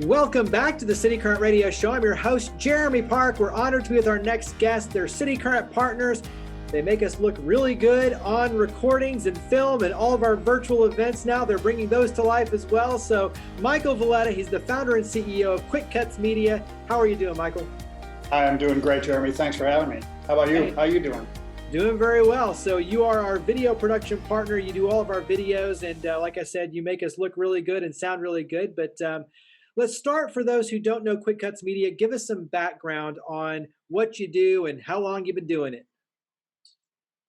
Welcome back to the cityCURRENT Radio Show. I'm your host, Jeremy Park. We're honored to be with our next guest. They're cityCURRENT partners. They make us look really good on recordings and film and all of our virtual events now. They're bringing those to life as well. So Michael Valletta, he's the founder and CEO of Quickcuts Media. How are you doing, Michael? Hi, I'm doing great, Jeremy. Thanks for having me. How about you? Hey. How are you doing? Doing very well. So you are our video production partner. You do all of our videos. And like I said, you make us look really good and sound really good. But let's start, for those who don't know Quickcuts Media. Give us some background on what you do and how long you've been doing it.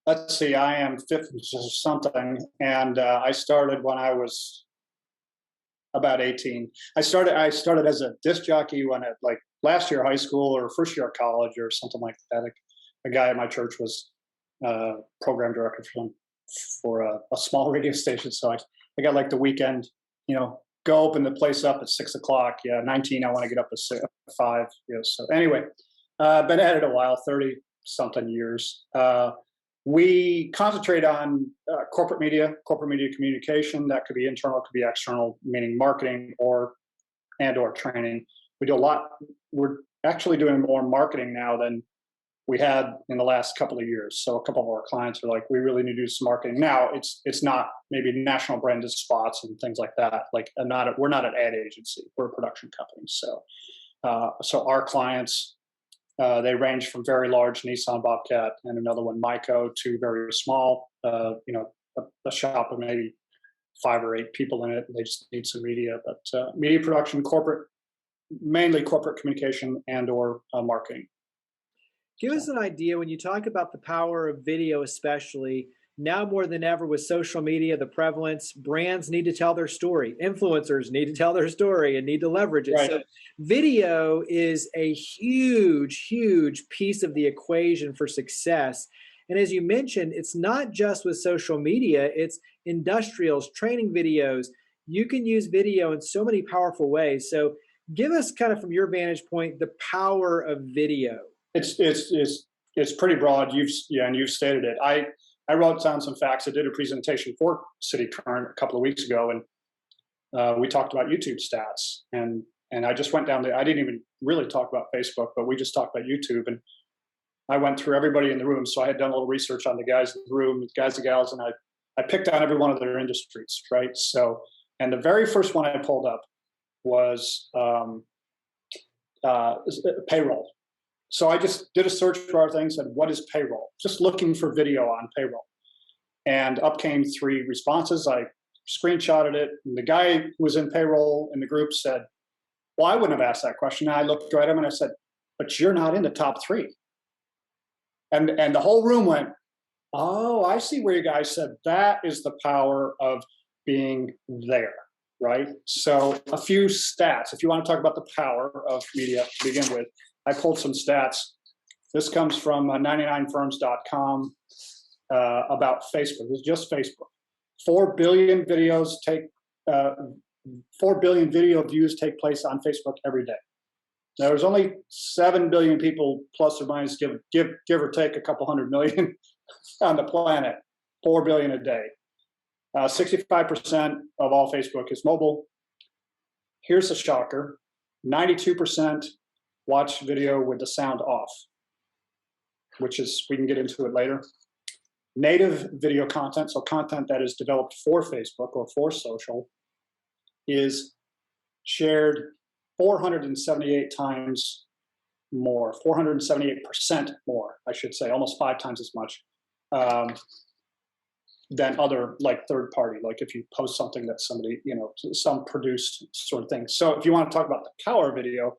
Let's see, I am 50 something, and I started when I was about 18. I started as a disc jockey when at like last year of high school or first year of college or something like that. A guy at my church was program director for a small radio station. So I got like the weekend, go open the place up at 6 o'clock. Yeah, 19, I want to get up at 5. So anyway, been at it a while, 30 something years. We concentrate on corporate media communication. That could be internal, could be external, meaning marketing or training. We do a lot. We're actually doing more marketing now than we had in the last couple of years. So a couple of our clients are like, we really need to do some marketing. Now it's not maybe national branded spots and things like that. Like we're not an ad agency. We're a production company. So our clients, they range from very large Nissan Bobcat and another one, Myco, to very small, a shop of maybe 5 or 8 people in it. They just need some media, but media production, mainly corporate communication and or marketing. Give us an idea, when you talk about the power of video, especially now more than ever with social media, the prevalence, brands need to tell their story. Influencers need to tell their story and need to leverage it. Right. So video is a huge, huge piece of the equation for success. And as you mentioned, it's not just with social media, it's industrials, training videos. You can use video in so many powerful ways. So give us, kind of from your vantage point, the power of video. It's pretty broad. You've stated it. I wrote down some facts. I did a presentation for cityCURRENT a couple of weeks ago, and we talked about YouTube stats. And I just went down I didn't even really talk about Facebook, but we just talked about YouTube. And I went through everybody in the room. So I had done a little research on the guys in the room, the guys and gals, and I picked on every one of their industries, right? So, and the very first one I pulled up was payroll. So I just did a search for our things and what is payroll? Just looking for video on payroll. And up came 3 responses. I screenshotted it. And the guy who was in payroll in the group said, well, I wouldn't have asked that question. And I looked at him and I said, but you're not in the top 3. And the whole room went, oh, I see where you guys said that is the power of being there, right? So a few stats, if you want to talk about the power of media to begin with. I pulled some stats. This comes from 99firms.com about Facebook. It's just Facebook. 4 billion video views take place on Facebook every day. Now, there's only 7 billion people, plus or minus, give or take a couple 100 million on the planet. 4 billion a day. 65% of all Facebook is mobile. Here's a shocker: 92% watch video with the sound off, which is, we can get into it later. Native video content, so content that is developed for Facebook or for social, is shared 478 times more, 478% more, I should say, almost 5 times as much than other, like, third party, like if you post something that somebody, some produced sort of thing. So if you want to talk about the power of video,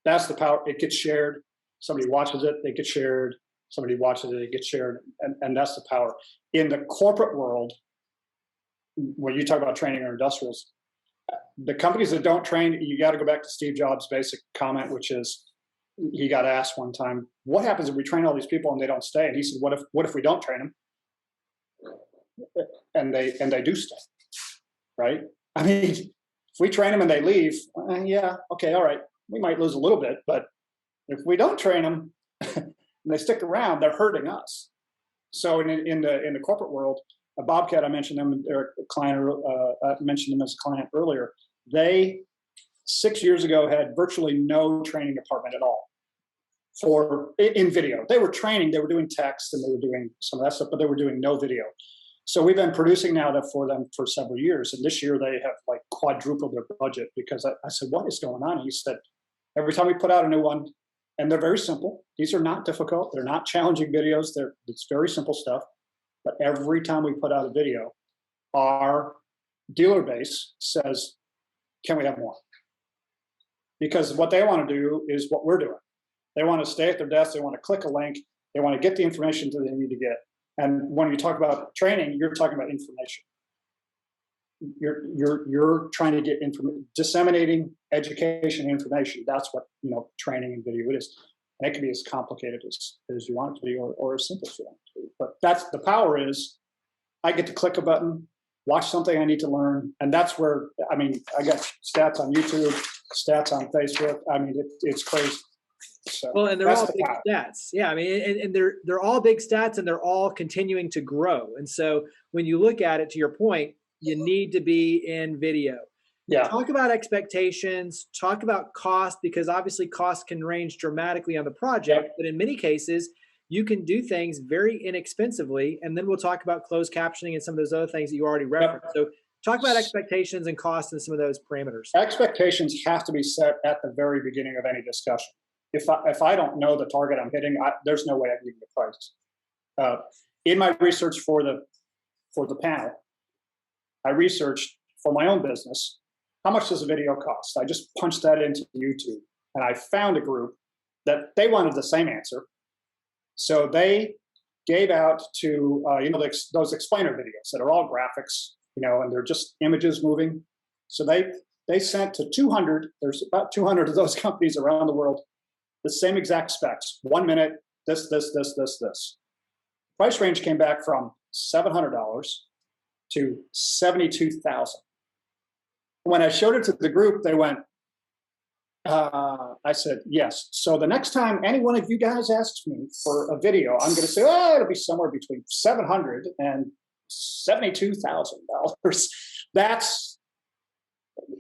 that's the power. It gets shared. Somebody watches it, they get shared. Somebody watches it, it gets shared. And that's the power. In the corporate world, when you talk about training or industrials, the companies that don't train, you got to go back to Steve Jobs' basic comment, which is, he got asked one time, what happens if we train all these people and they don't stay? And he said, what if we don't train them? And they do stay, right? I mean, if we train them and they leave, yeah, okay, all right. We might lose a little bit, but if we don't train them and they stick around, they're hurting us. So in the corporate world, Bobcat, I mentioned them. They're a client. I mentioned them as a client earlier. They 6 years ago had virtually no training department at all in video. They were training, they were doing text, and they were doing some of that stuff, but they were doing no video. So we've been producing now for them for several years, and this year they have like quadrupled their budget because I said, what is going on? And he said, every time we put out a new one, and they're very simple. These are not difficult. They're not challenging videos. It's very simple stuff. But every time we put out a video, our dealer base says, can we have more? Because what they want to do is what we're doing. They want to stay at their desk. They want to click a link. They want to get the information that they need to get. And when you talk about training, you're talking about information. You're trying to get disseminating education information. That's what training and video is. And it can be as complicated as you want it to be, or as simple as you want it to be. But that's the power is, I get to click a button, watch something I need to learn, and that's where I got stats on YouTube, stats on Facebook. It's crazy. So well, and they're all big stats. Yeah, and they're all big stats, and they're all continuing to grow. And so when you look at it, to your point, you need to be in video. Yeah. Talk about expectations, talk about cost, because obviously cost can range dramatically on the project, but in many cases, you can do things very inexpensively. And then we'll talk about closed captioning and some of those other things that you already referenced. So talk about expectations and costs and some of those parameters. Expectations have to be set at the very beginning of any discussion. If I don't know the target I'm hitting, there's no way I can give you a price. In my research for the panel, I researched for my own business, how much does a video cost? I just punched that into YouTube, and I found a group that they wanted the same answer. So they gave out to those explainer videos that are all graphics, and they're just images moving. So they sent to 200. There's about 200 of those companies around the world, the same exact specs. 1 minute, this. Price range came back from $700 to $72,000. When I showed it to the group, they went, I said, yes. So the next time any one of you guys asks me for a video, I'm going to say, it'll be somewhere between $700 and $72,000. That's,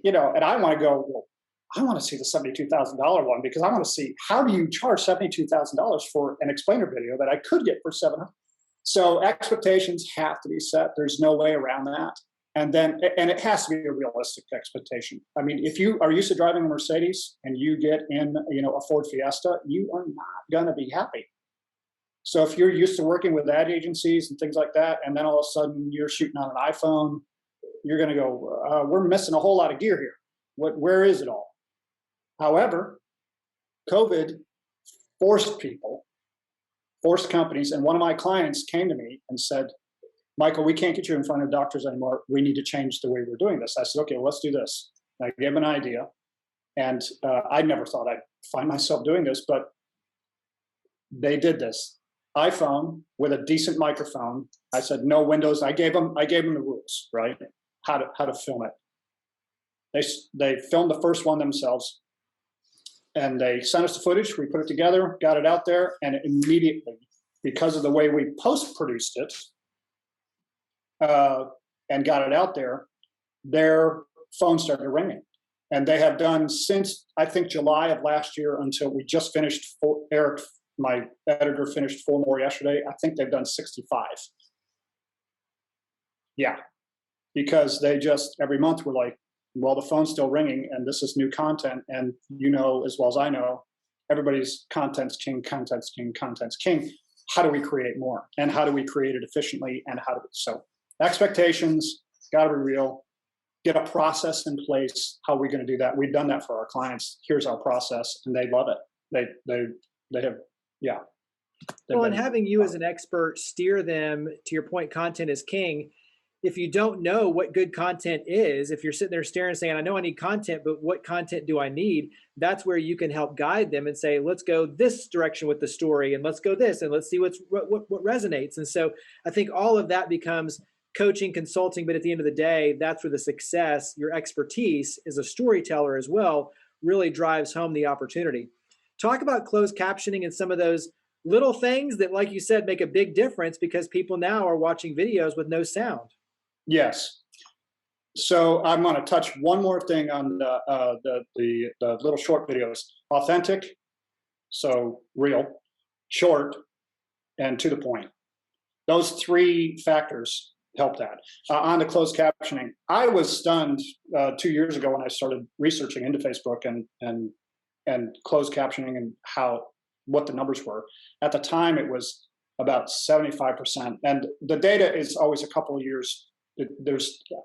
and I want to go, well, I want to see the $72,000 one, because I want to see, how do you charge $72,000 for an explainer video that I could get for $700? So expectations have to be set. There's no way around that. And it has to be a realistic expectation. If you are used to driving a Mercedes and you get in, a Ford Fiesta, you are not going to be happy. So if you're used to working with ad agencies and things like that, and then all of a sudden you're shooting on an iPhone, you're going to go, we're missing a whole lot of gear here. Where is it all? However, COVID forced companies, and one of my clients came to me and said, Michael, we can't get you in front of doctors anymore. We need to change the way we're doing this. I said, okay, well, let's do this. And I gave him an idea. And I never thought I'd find myself doing this, but they did this. iPhone with a decent microphone. I said, no windows. I gave them the rules, right? How to film it. They filmed the first one themselves, and they sent us the footage. We put it together, got it out there, and immediately, because of the way we post-produced it, and got it out there, their phone started ringing. And they have done since, I think, July of last year until we just finished, Eric, my editor, finished 4 more yesterday. I think they've done 65. Yeah, because they just, every month we're like, well, the phone's still ringing and this is new content. And as well as I know, everybody's content's king, content's king, content's king. How do we create more? And how do we create it efficiently? And so expectations, got to be real. Get a process in place. How are we going to do that? We've done that for our clients. Here's our process, and they love it. They have, yeah. Well, and having you as an expert steer them, to your point, content is king. If you don't know what good content is, if you're sitting there staring and saying, I know I need content, but what content do I need? That's where you can help guide them and say, let's go this direction with the story, and let's go this, and let's see what resonates. And so I think all of that becomes coaching, consulting, but at the end of the day, that's where the success, your expertise as a storyteller as well, really drives home the opportunity. Talk about closed captioning and some of those little things that, like you said, make a big difference because people now are watching videos with no sound. Yes. So I'm going to touch one more thing on the little short videos. Authentic, so real, short, and to the point. Those three factors help that. On the closed captioning, I was stunned 2 years ago when I started researching into Facebook and closed captioning and what the numbers were. At the time, it was about 75%, and the data is always a couple of years.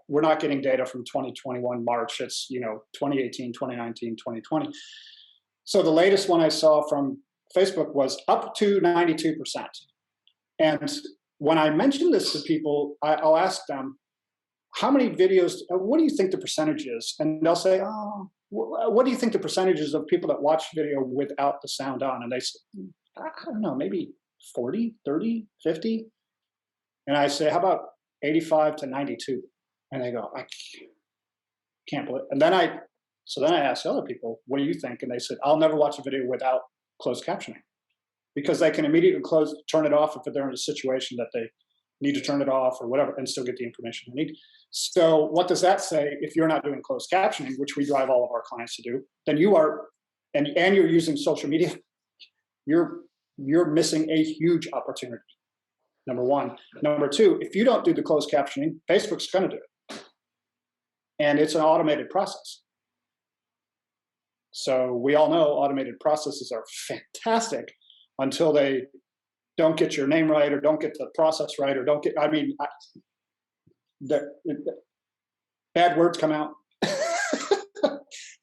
We're not getting data from 2021 March. It's 2018, 2019, 2020. So the latest one I saw from Facebook was up to 92%. And when I mention this to people, I'll ask them, how many videos, what do you think the percentage is? And they'll say, oh, what do you think the percentage is of people that watch video without the sound on? And they say, I don't know, maybe 40, 30, 50. And I say, how about 85 to 92? And they go, I can't believe it. And then I asked other people, what do you think? And they said, I'll never watch a video without closed captioning, because they can immediately turn it off if they're in a situation that they need to turn it off or whatever, and still get the information they need. So what does that say? If you're not doing closed captioning, which we drive all of our clients to do, then you are, and you're using social media, you're missing a huge opportunity. Number one. Number two, if you don't do the closed captioning, Facebook's going to do it. And it's an automated process. So we all know automated processes are fantastic until they don't get your name right, or don't get the process right, or don't get, bad words come out.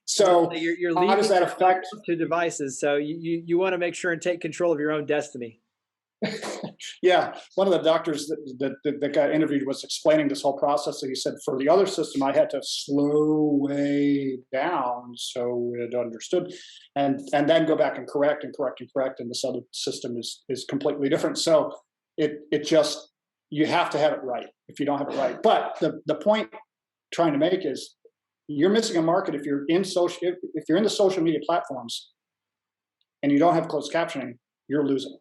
So you're how does that affect to devices? So you want to make sure and take control of your own destiny. Yeah, one of the doctors that got interviewed was explaining this whole process, and he said, for the other system, I had to slow way down so it understood, and then go back and correct, and this other system is completely different. So it just, you have to have it right if you don't have it right. But the point I'm trying to make is, you're missing a market if you're in the social media platforms and you don't have closed captioning. You're losing.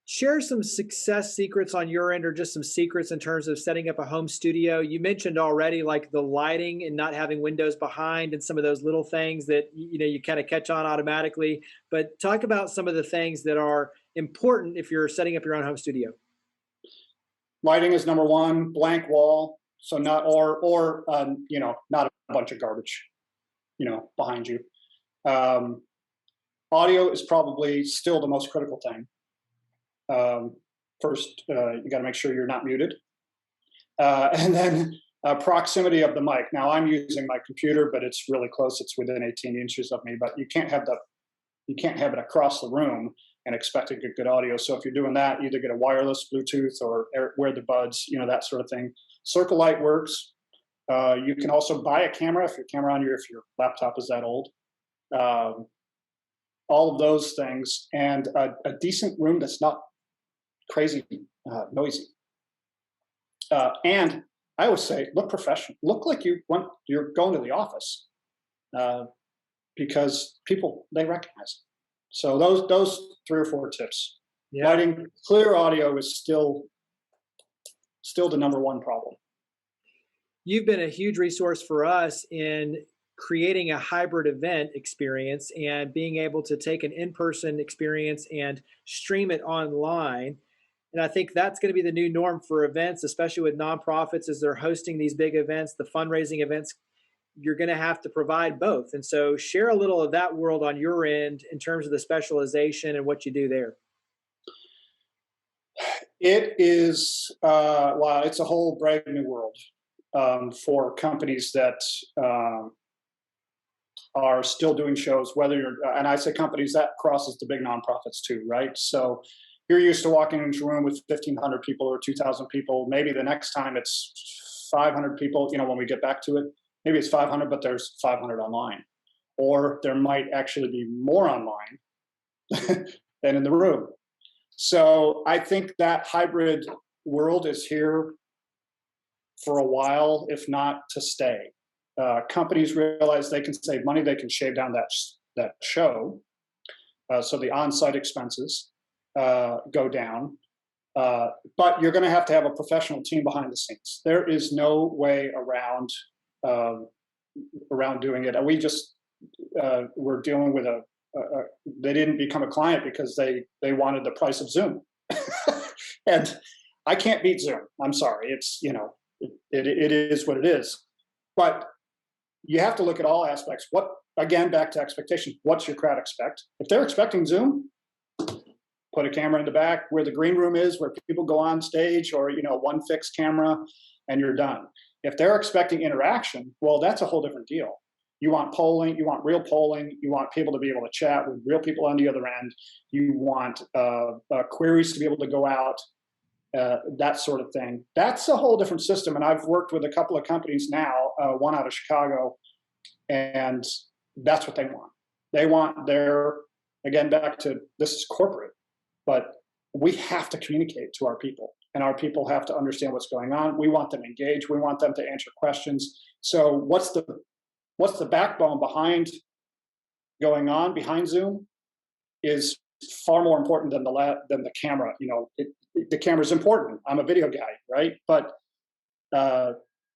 Share some success secrets on your end, or just some secrets in terms of setting up a home studio. You mentioned already, like the lighting and not having windows behind, and some of those little things that you kind of catch on automatically. But talk about some of the things that are important if you're setting up your own home studio. Lighting is number one. Blank wall, so not not a bunch of garbage, behind you. Audio is probably still the most critical thing. First, you got to make sure you're not muted, and then proximity of the mic. Now I'm using my computer, but it's really close. It's within 18 inches of me, but you can't have it across the room and expect to get good audio. So if you're doing that, either get a wireless Bluetooth or wear the buds, that sort of thing. Circle light works. You can also buy a camera if your laptop is that old. All of those things, and a decent room that's not crazy noisy. And I always say, look professional. Look like you're going to the office, because people, they recognize it. So those 3 or 4 tips. Yeah. Lighting, clear audio is still the number one problem. You've been a huge resource for us in creating a hybrid event experience and being able to take an in-person experience and stream it online. And I think that's going to be the new norm for events, especially with nonprofits as they're hosting these big events, the fundraising events. You're going to have to provide both. And so share a little of that world on your end in terms of the specialization and what you do there. It is, it's a whole brand new world for companies that are still doing shows, and I say companies, that crosses the big nonprofits too, right? So you're used to walking into a room with 1,500 people or 2,000 people. Maybe the next time it's 500 people, when we get back to it, maybe it's 500, but there's 500 online. Or there might actually be more online than in the room. So I think that hybrid world is here for a while, if not to stay. Companies realize they can save money, they can shave down that show. So the on-site expenses go down. But you're going to have a professional team behind the scenes. There is no way around doing it. We just were dealing with they didn't become a client because they wanted the price of Zoom, and I can't beat Zoom. I'm sorry. It's it is what it is, but you have to look at all aspects. What, again, back to expectation. What's your crowd expect? If they're expecting Zoom, put a camera in the back where the green room is, where people go on stage, or one fixed camera, and you're done. If they're expecting interaction, well, that's a whole different deal. You want polling, you want real polling, you want people to be able to chat with real people on the other end. You want queries to be able to go out, that sort of thing. That's a whole different system. And I've worked with a couple of companies now, one out of Chicago, and that's what they want. They want again, back to, this is corporate, but we have to communicate to our people, and our people have to understand what's going on. We want them engaged. We want them to answer questions. So what's the backbone behind going on behind Zoom is far more important than the camera. The camera's important. I'm a video guy, right? But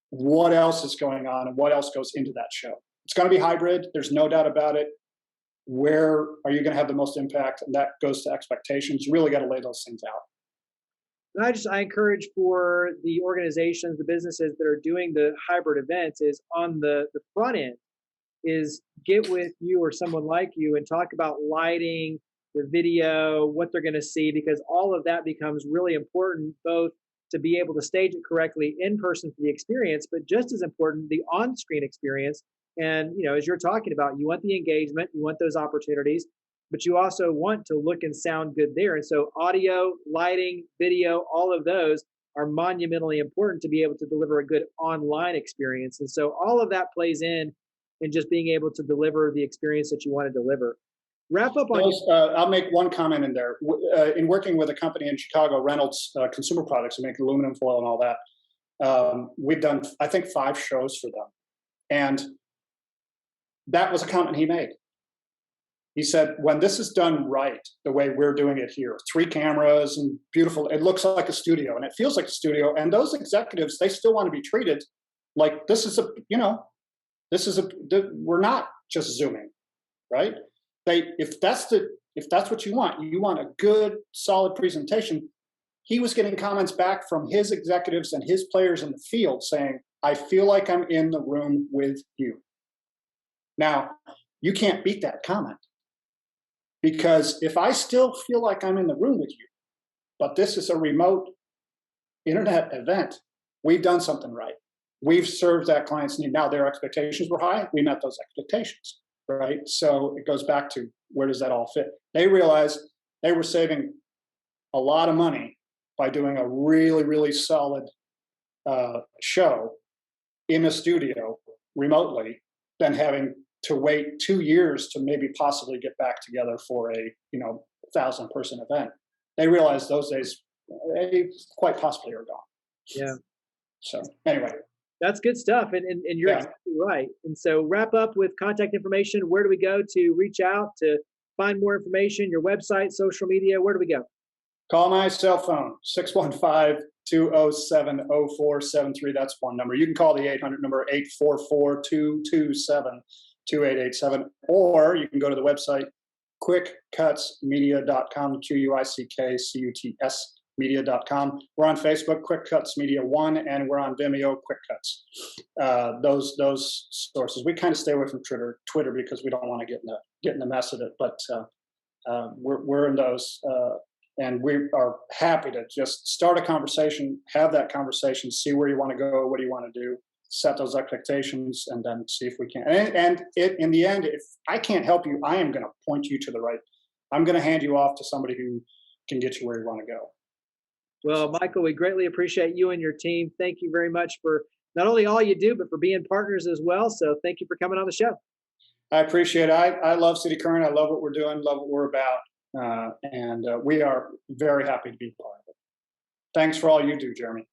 what else is going on, and what else goes into that show? It's going to be hybrid. There's no doubt about it. Where are you going to have the most impact? And that goes to expectations. You really got to lay those things out. And I encourage for the organizations, the businesses that are doing the hybrid events, is on the front end, is get with you or someone like you and talk about lighting, the video, what they're going to see, because all of that becomes really important, both to be able to stage it correctly in person for the experience, but just as important, the on-screen experience. And, as you're talking about, you want the engagement, you want those opportunities, but you also want to look and sound good there. And so audio, lighting, video, all of those are monumentally important to be able to deliver a good online experience. And so all of that plays in just being able to deliver the experience that you want to deliver. Wrap up on I'll make one comment in there. In working with a company in Chicago, Reynolds Consumer Products, and make aluminum foil and all that, we've done, I think, 5 shows for them. And that was a comment he made. He said, when this is done right, the way we're doing it here, 3 cameras and beautiful, it looks like a studio and it feels like a studio. And those executives, they still want to be treated like we're not just Zooming, right? If that's what you want a good, solid presentation. He was getting comments back from his executives and his players in the field saying, I feel like I'm in the room with you. Now, you can't beat that comment, because if I still feel like I'm in the room with you, but this is a remote internet event, we've done something right. We've served that client's need. Now, their expectations were high. We met those expectations, right? So it goes back to, where does that all fit? They realized they were saving a lot of money by doing a really, really solid show in a studio remotely than having to wait 2 years to maybe possibly get back together for a 1,000-person event. They realized those days, they quite possibly are gone. Yeah. So anyway. That's good stuff. And you're exactly right. And so wrap up with contact information. Where do we go to reach out to find more information? Your website, social media, where do we go? Call my cell phone, 615-207-0473. That's one number. You can call the 800 number, 844-227-2887, or you can go to the website, quickcutsmedia.com, QUICKCUTS media.com. We're on Facebook, Quickcuts Media 1, and we're on Vimeo, Quickcuts. Those sources. We kind of stay away from Twitter because we don't want to get in the mess of it, but we're in those. And we are happy to just start a conversation, have that conversation, see where you want to go, what do you want to do, set those expectations, and then see if we can. And in the end, if I can't help you, I am going to point you to the right. I'm going to hand you off to somebody who can get you where you want to go. Well, Michael, we greatly appreciate you and your team. Thank you very much for not only all you do, but for being partners as well. So thank you for coming on the show. I appreciate it. I love cityCURRENT. I love what we're doing, love what we're about. And we are very happy to be part of it. Thanks for all you do, Jeremy.